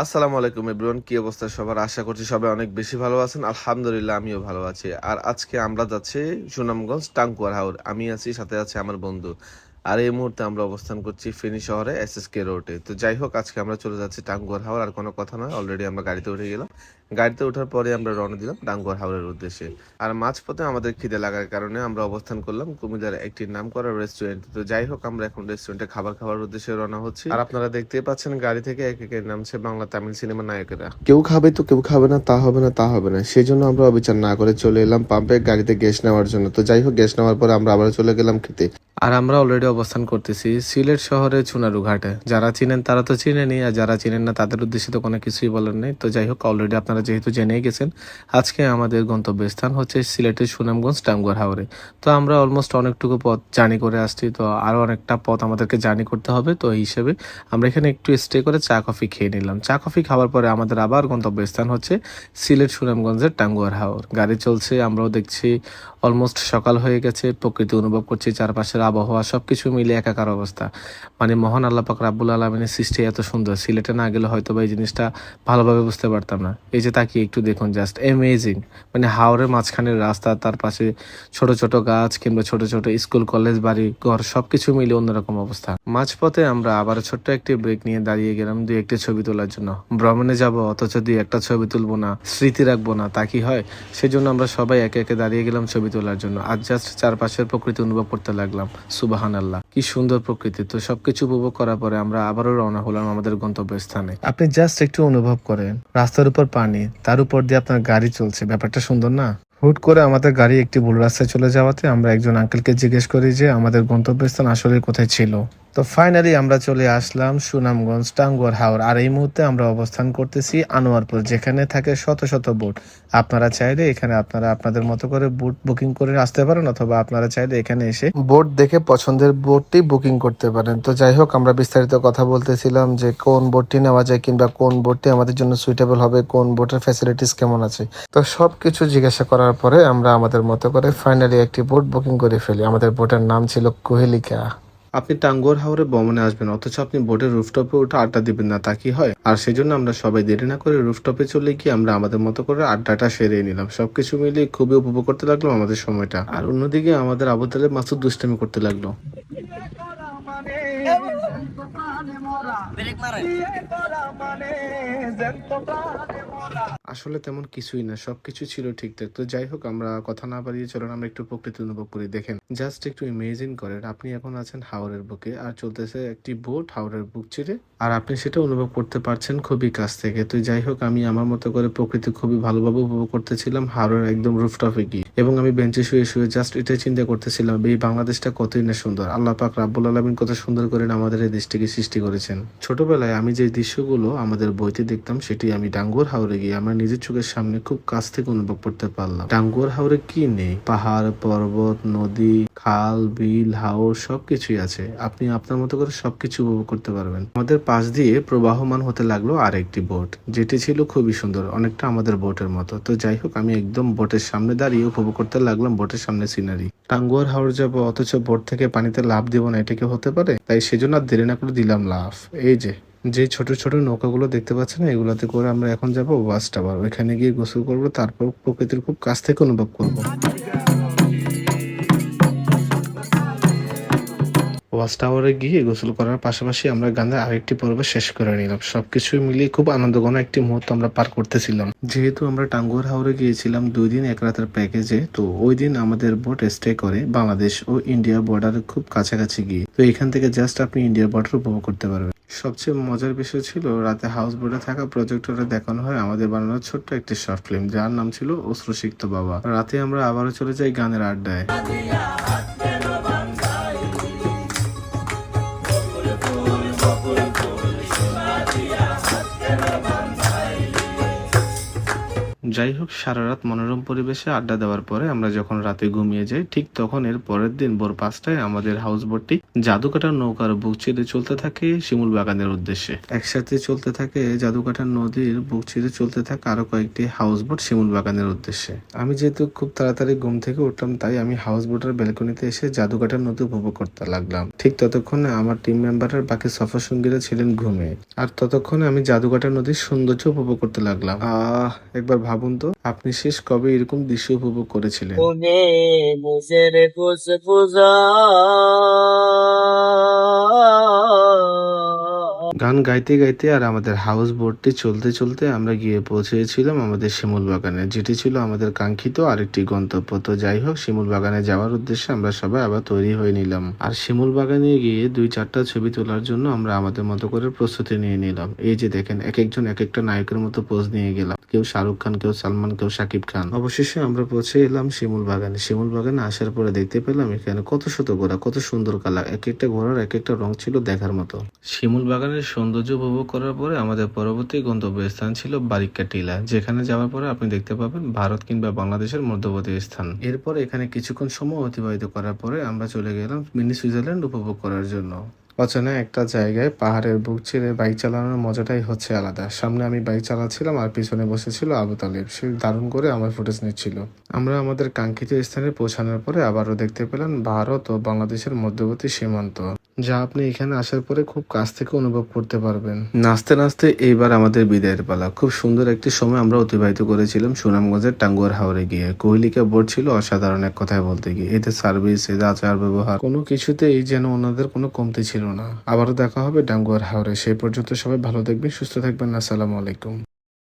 আসসালামু আলাইকুম এভরিওয়ান, কি অবস্থা সবার? আশা করছি সবাই অনেক বেশি ভালো আছেন। আলহামদুলিল্লাহ আমিও ভালো আছি। আর আজকে আমরা যাচ্ছি সুনামগঞ্জ টাঙ্কুয়ার হাওর। আমি আছি, সাথে আছে আমার বন্ধু। আর এই মুহূর্তে আমরা অবস্থান করছি ফেনী শহরে এসএসকে রোডে। তো যাই হোক, আজকে আমরা চলে যাচ্ছি টাঙ্গুয়ার হাওর। আর কোনো কথা নয়, অলরেডি আমরা গাড়িতে উঠে গেলাম। গাড়িতে ওঠার পরে আমরা রওনা দিলাম টাঙ্গুয়ার হাওরের উদ্দেশ্যে। আর মাঝপথে আমাদের খিদে লাগার কারণে আমরা অবস্থান করলাম কুমিল্লার একটি নামকরা রেস্টুরেন্ট। তো যাই হোক, আমরা এখন রেস্টুরেন্টে খাবার খাওয়ার উদ্দেশ্যে রওনা হচ্ছি। আর আপনারা দেখতেই পাচ্ছেন গাড়ি থেকে এক একে নামছে বাংলা তামিল সিনেমার নায়কেরা। কেউ খাবে তো কেউ খাবে না, তা হবে না তা হবে না, সেই জন্য আমরা অবিচার না করে চলে এলাম পাম্পে গাড়িতে গ্যাস নেওয়ার জন্য। তো যাই হোক, গ্যাস নেওয়ার পরে আমরা আবার চলে গেলাম খেতে। আর আমরা অলরেডি অবস্থান করতেছি সিলেট শহরের চুনারু ঘাটে। যারা চিনেন তারা তো চিনেনই, আর যারা চিনেন না তাদের উদ্দেশ্যে তো কোনো কিছুই বলার নেই। তো যাই হোক, অলরেডি আপনারা যেহেতু জেনেই গেছেন, আজকে আমাদের গন্তব্যস্থান হচ্ছে সিলেটের সুনামগঞ্জ টাঙ্গুয়ার হাওরে। তো আমরা অলমোস্ট অনেকটুকু পথ জার্নি করে আসছি, তো আরও অনেকটা পথ আমাদেরকে জার্নি করতে হবে। তো এই হিসেবে আমরা এখানে একটু স্টে করে চা কফি খেয়ে নিলাম। চা কফি খাওয়ার পরে আমাদের আবার গন্তব্যস্থান হচ্ছে সিলেট সুনামগঞ্জের টাঙ্গুয়ার হাওর। গাড়ি চলছে, আমরাও দেখছি অলমোস্ট সকাল হয়ে গেছে। প্রকৃতি অনুভব করছি, চারপাশের আবহাওয়া সবকিছু মিলে একাকার অবস্থা। মানে মহান আল্লাহ পাক রাব্বুল আলামিনের সৃষ্টি এত সুন্দর, সিলেটে না গেলে হয়তো বা এই জিনিসটা ভালোভাবে বুঝতে পারতাম না। এই যে তাকিয়ে একটু দেখুন, জাস্ট অ্যামেজিং। মানে হাওরের মাঝখানের রাস্তা, তার পাশে ছোট ছোট গাছ কিংবা ছোট ছোট স্কুল কলেজ বাড়ি ঘর সবকিছু মিলে অন্যরকম অবস্থা। মাঝপথে আমরা আবার ছোট্ট একটি ব্রেক নিয়ে দাঁড়িয়ে গেলাম দুই একটি ছবি তোলার জন্য। ভ্রমণে যাব অথচ দুই একটা ছবি তুলবো না, স্মৃতি রাখবো না, তা কি হয়? সেজন্য আমরা সবাই একে একে দাঁড়িয়ে গেলাম ছবি তোলার জন্য। আর জাস্ট চারপাশের প্রকৃতি অনুভব করতে লাগলাম। সুবাহান আল্লাহ, কি সুন্দর প্রকৃতি! তো সবকিছু উপভোগ করার পরে আমরা আবারও রওনা হলাম আমাদের গন্তব্যস্থানে। আপনি জাস্ট একটু অনুভব করেন, রাস্তার উপর পানি, তার উপর দিয়ে আপনার গাড়ি চলছে, ব্যাপারটা সুন্দর না? হুট করে আমাদের গাড়ি একটি ভুল রাস্তায় চলে যাওয়াতে আমরা একজন আঙ্কেলকে জিজ্ঞেস করি যে আমাদের গন্তব্যস্থান আসলে কোথায় ছিল। তো ফাইনালি আমরা চলে আসলাম সুনামগঞ্জ টাঙ্গুয়ার হাওর। আর এই মুহূর্তে আমরা অবস্থান করতেছি আনোয়ারপুর, যেখানে থাকে শত শত বোট। আপনারা চাইলে এখানে আপনারা আপনাদের মতো করে বোট বুকিং করে আসতে পারেন, অথবা আপনারা চাইলে এখানে এসে বোট দেখে পছন্দের বোটটি বুকিং করতে পারেন। তো যাই হোক, আমরা বিস্তারিত কথা বলতেছিলাম যে কোন বোটটি নেওয়া যায় কিংবা কোন বোটটি আমাদের জন্য সুইটেবল হবে, কোন বোটের ফ্যাসিলিটিস কেমন আছে। তো সবকিছু জিজ্ঞাসা করার পরে আমরা আমাদের মতো করে ফাইনালি একটি বোট বুকিং করে ফেলি। আমাদের বোটের নাম ছিল কোহেলিকা। আপনি টাঙ্গুয়ার হাওরে ভ্রমণে আসবেন, অথচ আপনি বোটের রুফটপে উঠে আড্ডা দিবেন না, তা কি হয়? আর সেজন্য আমরা সবাই দেরি না করে রুফটপে চলে গিয়ে আমরা আমাদের মতো করে আড্ডাটা সেরে নিলাম। সবকিছু মিলিয়ে খুবই উপভোগ করতে লাগলো আমাদের সময়টা। আর অন্যদিকে আমাদের আবু তালেব মাসুদ দুষ্টামি করতে লাগলো। আসলে তেমন কিছুই না, সবকিছু ছিল ঠিকঠাক। তো যাই হোক, আমরা কথা না বাড়িয়ে চলেন আমরা একটু প্রকৃতি অনুভব করি। দেখেন, জাস্ট একটু ইমেজিন করেন, আপনি এখন আছেন হাওরের বুকে আর চলতেছে একটি বোট হাওরের বুক চিরে, আর আপনি সেটা অনুভব করতে পারছেন খুবই কাছ থেকে। তো যাই হোক, আমি আমার মতো করে প্রকৃতি খুবই ভালোভাবে উপভোগ করতেছিলাম হাওরের একদম রুফটপে গিয়ে। এবং আমি বেঞ্চে শুয়ে শুয়ে জাস্ট এটাই চিন্তা করতেছিলাম, এই বাংলাদেশটা কতই না সুন্দর। আল্লাহ পাক রাব্বুল আলামিন কত সুন্দর করে আমাদের এই দেশটিকে সৃষ্টি করেছেন। ছোটবেলায় আমি যে দৃশ্যগুলো আমাদের বইতে দেখতাম, সেটি আমি টাঙ্গুয়ার হাওরে গিয়ে আমার নিজের চোখের সামনে খুব কাছ থেকে অনুভব করতে পারলাম। টাঙ্গুয়ার হাওরে কি নেই? পাহাড়, পর্বত, নদী, খাল, বিল, হাওর সবকিছুই আছে। আপনি আপনার মতো করে সবকিছু উপভোগ করতে পারবেন। আমাদের পাশ দিয়ে প্রবাহমান হতে লাগলো আরেকটি বোট, যেটি ছিল খুবই সুন্দর, অনেকটা আমাদের বোটের মতো। তো যাই হোক, আমি একদম বোটের সামনে দাঁড়িয়ে উপভোগ করতে লাগলাম বোটের সামনে সিনারি। টাঙ্গুয়ার হাওর যাবো অথচ বোট থেকে পানিতে লাফ দিব না, এটা কি হতে পারে? তাই সেজন্য আর দেরি না করে দিলাম লাফ। এই যে ছোট ছোট নৌকাগুলো দেখতে পাচ্ছেন, এগুলাতে করে আমরা এখন যাব ওয়াচ টাওয়ার। ওইখানে গিয়ে গোসল করব, তারপর প্রকৃতির খুব কাছ থেকে অনুভব করব। ওয়াচ টাওয়ারে গিয়ে গোসল করার পাশাপাশি আমরা গানের আরেকটি পর্ব শেষ করে নিলাম। সবকিছু মিলিয়ে খুব আনন্দঘন একটি মুহূর্ত আমরা পার করতেছিলাম। যেহেতু আমরা টাঙ্গুয়ার হাওরে গিয়েছিলাম 2 দিন 1 রাতের প্যাকেজে, তো ওই দিন আমাদের বোট স্টে করে বাংলাদেশ ও ইন্ডিয়া বর্ডারের খুব কাছাকাছি গিয়ে। তো এখান থেকে জাস্ট আপনি ইন্ডিয়ার বর্ডার উপভোগ করতে পারবেন। সবচেয়ে মজার বিষয় ছিল রাতে হাউস বোটে থাকা প্রজেক্টরে দেখানো হয় আমাদের বানানো ছোট্ট একটি শর্ট ফিল্ম, যার নাম ছিল অশ্রুসিক্ত বাবা। রাতে আমরা আবারও চলে যাই গানের আড্ডায়। যাই হোক, সারা রাত মনোরম পরিবেশে আড্ডা দেওয়ার পরে আমরা যখন রাতে ঘুমিয়ে যাই, ঠিক তখন এর পরের দিন ভোর ৫টায় আমাদের হাউস বোটটি জাদুকাটার নৌকার বুক চিরে চলতে থাকে শিমুল বাগানের উদ্দেশ্যে। একসাথে চলতে থাকে জাদুকাটার নদীর বুক চিরে চলতে থাকে আরো কয়েকটি হাউস বোট শিমুল বাগানের উদ্দেশ্যে। আমি যেহেতু খুব তাড়াতাড়ি ঘুম থেকে উঠলাম, তাই আমি হাউস বোটের ব্যালকনিতে এসে জাদুকাটার নদী উপভোগ করতে লাগলাম। ঠিক ততক্ষণে আমার টিম মেম্বারের বাকি সফর সঙ্গীরা ছিলেন ঘুমে, আর ততক্ষণে আমি জাদুকাটার নদীর সৌন্দর্য উপভোগ করতে লাগলাম। একবার ভাবুন তো, আপনি শেষ কবে এরকম দৃশ্য উপভোগ করেছিলেন? মনে নিজের ফুসফুসা গান গাইতে গাইতে আর আমাদের হাউস বোটটি চলতে চলতে আমরা গিয়ে পৌঁছেছিলাম আমাদের শিমুল বাগানে, যেটি ছিল আমাদের কাঙ্ক্ষিত আরেকটি গন্তব্য। তো যাই হোক, শিমুল বাগানে যাওয়ার উদ্দেশ্যে আমরা সবাই আবার তৈরি হয়ে নিলাম। আর শিমুল বাগানে গিয়ে ২-৪টা ছবি তোলার জন্য আমরা আমাদের মতো করে প্রস্তুতি নিয়ে নিলাম। এই যে দেখেন, এক একজন এক একটা নায়কের মতো পোজ নিয়ে গেলাম। কেউ শাহরুখ খান, কেউ সালমান, কেউ শাকিব খান। অবশেষে আমরা পৌঁছে এলাম শিমুল বাগানে। শিমুল বাগানে আসার পরে দেখতে পেলাম এখানে কত শত ঘোড়া, কত সুন্দর কালার। এক একটা ঘোড়ার এক একটা রং ছিল দেখার মতো। শিমুল বাগানের সৌন্দর্য উপভোগ করার পরে আমাদের পরবর্তী গন্তব্যস্থান ছিল বারিক্কা টিলা, যেখানে যাওয়ার পরে আপনি দেখতে পাবেন ভারত কিংবা বাংলাদেশের মধ্যবর্তী স্থান। এরপর এখানে কিছুক্ষণ সময় অতিবাহিত করার পরে আমরা চলে গেলাম মিনি সুইজারল্যান্ড উপভোগ করার জন্য। অচেনা একটা জায়গায় পাহাড়ের বুক চিরে বাইক চালানোর মজাটাই হচ্ছে আলাদা। সামনে আমি বাইক চালাচ্ছিলাম আর পিছনে বসেছিল আবু তালেব। সে দারুণ করে আমার ফুটেজ নিচ্ছিল। আমরা আমাদের কাঙ্ক্ষিত স্থানে পৌঁছানোর পরে আবারও দেখতে পেলাম ভারত ও বাংলাদেশের মধ্যবর্তী সীমান্ত, যা আপনি এখানে আসার পরে খুব কাছ থেকে অনুভব করতে পারবেন। নাচতে নাচতে এইবার আমাদের বিদায়ের পালা। খুব সুন্দর একটি সময় আমরা অতিবাহিত করেছিলাম সুনামগঞ্জের টাঙ্গুয়ার হাওরে গিয়ে। কোহলিকা বোট ছিল অসাধারণ এক কথায় বলতে গিয়ে। এদের সার্ভিস, এদের আচার ব্যবহার, কোনো কিছুতেই যেন ওনাদের কোনো কমতি ছিল না। আবারও দেখা হবে টাঙ্গুয়ার হাওরে। সেই পর্যন্ত সবাই ভালো থাকবেন, সুস্থ থাকবেন। আসসালামু আলাইকুম।